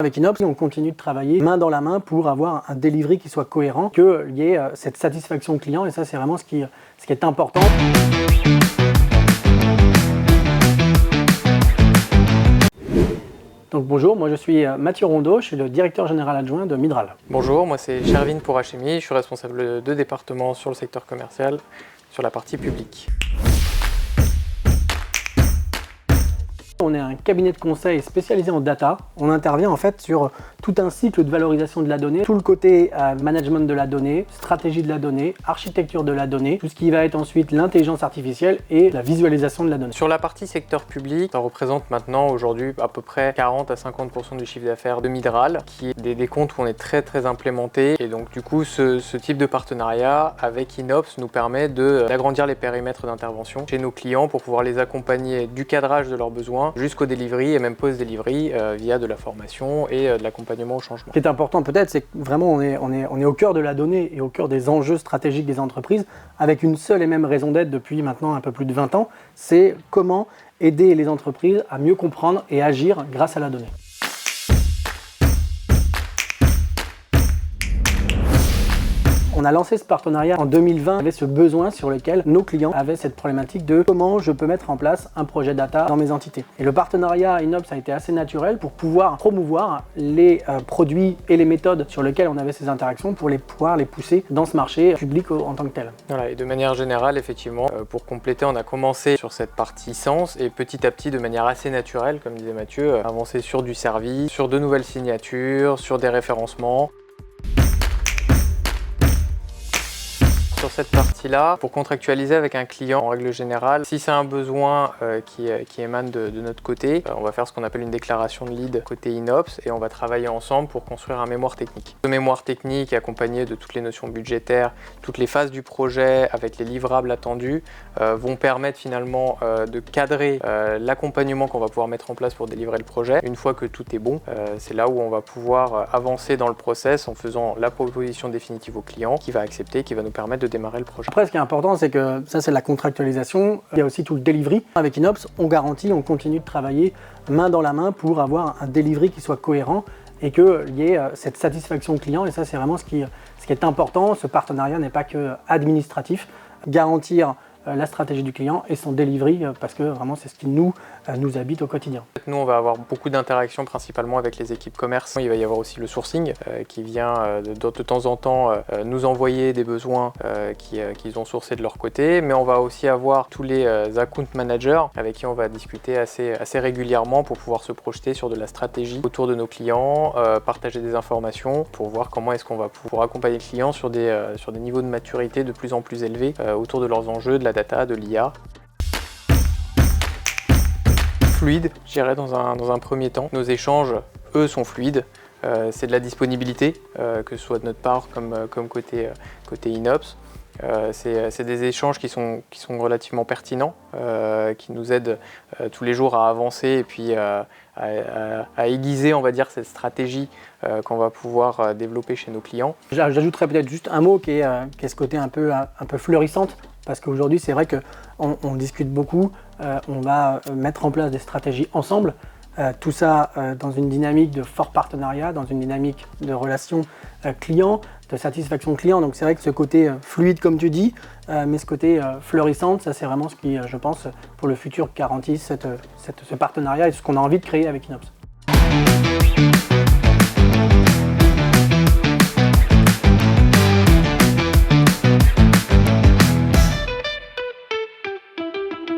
Avec Inops, on continue de travailler main dans la main pour avoir un delivery qui soit cohérent, qu'il y ait cette satisfaction client, et ça c'est vraiment ce qui est important. Donc bonjour, moi je suis Mathieu Rondeau, je suis le directeur général adjoint de Midral. Bonjour, moi c'est Shervin pour HMI, je suis responsable de département sur le secteur commercial, sur la partie publique. On est un cabinet de conseil spécialisé en data. On intervient en fait sur tout un cycle de valorisation de la donnée, tout le côté management de la donnée, stratégie de la donnée, architecture de la donnée, tout ce qui va être ensuite l'intelligence artificielle et la visualisation de la donnée. Sur la partie secteur public, ça représente maintenant aujourd'hui à peu près 40 à 50% du chiffre d'affaires de Midral, qui est des comptes où on est très implémenté. Et donc du coup, ce type de partenariat avec Inops nous permet d'agrandir les périmètres d'intervention chez nos clients pour pouvoir les accompagner du cadrage de leurs besoins jusqu'au delivery et même post-delivery via de la formation et de l'accompagnement au changement. Ce qui est important peut-être, c'est que vraiment on est au cœur de la donnée et au cœur des enjeux stratégiques des entreprises avec une seule et même raison d'être depuis maintenant un peu plus de 20 ans, c'est comment aider les entreprises à mieux comprendre et agir grâce à la donnée. On a lancé ce partenariat en 2020 avec ce besoin sur lequel nos clients avaient cette problématique de comment je peux mettre en place un projet data dans mes entités. Et le partenariat Inops a été assez naturel pour pouvoir promouvoir les produits et les méthodes sur lesquelles on avait ces interactions pour pouvoir les pousser dans ce marché public en tant que tel. Voilà, et de manière générale, effectivement, pour compléter, on a commencé sur cette partie licence et petit à petit, de manière assez naturelle, comme disait Mathieu, avancer sur du service, sur de nouvelles signatures, sur des référencements. Sur cette partie-là, pour contractualiser avec un client, en règle générale, si c'est un besoin qui émane de notre côté, on va faire ce qu'on appelle une déclaration de lead côté Inops et on va travailler ensemble pour construire un mémoire technique. Ce mémoire technique, accompagné de toutes les notions budgétaires, toutes les phases du projet avec les livrables attendus, vont permettre finalement de cadrer l'accompagnement qu'on va pouvoir mettre en place pour délivrer le projet. Une fois que tout est bon, c'est là où on va pouvoir avancer dans le process en faisant la proposition définitive au client qui va accepter, qui va nous permettre de démarrer le projet. Après, ce qui est important, c'est que ça, c'est la contractualisation. Il y a aussi tout le delivery. Avec Inops, on garantit, on continue de travailler main dans la main pour avoir un delivery qui soit cohérent et qu'il y ait cette satisfaction client. Et ça, c'est vraiment ce qui est important. Ce partenariat n'est pas que administratif. Garantir la stratégie du client et son delivery parce que vraiment c'est ce qui nous habite au quotidien. Nous on va avoir beaucoup d'interactions principalement avec les équipes commerce. Il va y avoir aussi le sourcing qui vient de temps en temps nous envoyer des besoins qu'ils ont sourcés de leur côté, mais on va aussi avoir tous les account managers avec qui on va discuter assez régulièrement pour pouvoir se projeter sur de la stratégie autour de nos clients, partager des informations pour voir comment est-ce qu'on va pouvoir accompagner les clients sur des niveaux de maturité de plus en plus élevés autour de leurs enjeux, de la data, de l'IA. Fluide, je dirais dans un premier temps. Nos échanges, eux, sont fluides. C'est de la disponibilité, que ce soit de notre part comme côté Inops. C'est des échanges qui sont relativement pertinents, qui nous aident tous les jours à avancer et puis à aiguiser, on va dire, cette stratégie qu'on va pouvoir développer chez nos clients. J'ajouterais peut-être juste un mot qui est ce côté un peu fleurissante, parce qu'aujourd'hui c'est vrai qu'on discute beaucoup, on va mettre en place des stratégies ensemble, tout ça dans une dynamique de fort partenariat, dans une dynamique de relation client, de satisfaction client. Donc c'est vrai que ce côté fluide comme tu dis, mais ce côté fleurissante, ça c'est vraiment ce qui, je pense, pour le futur garantit ce partenariat et ce qu'on a envie de créer avec Inops.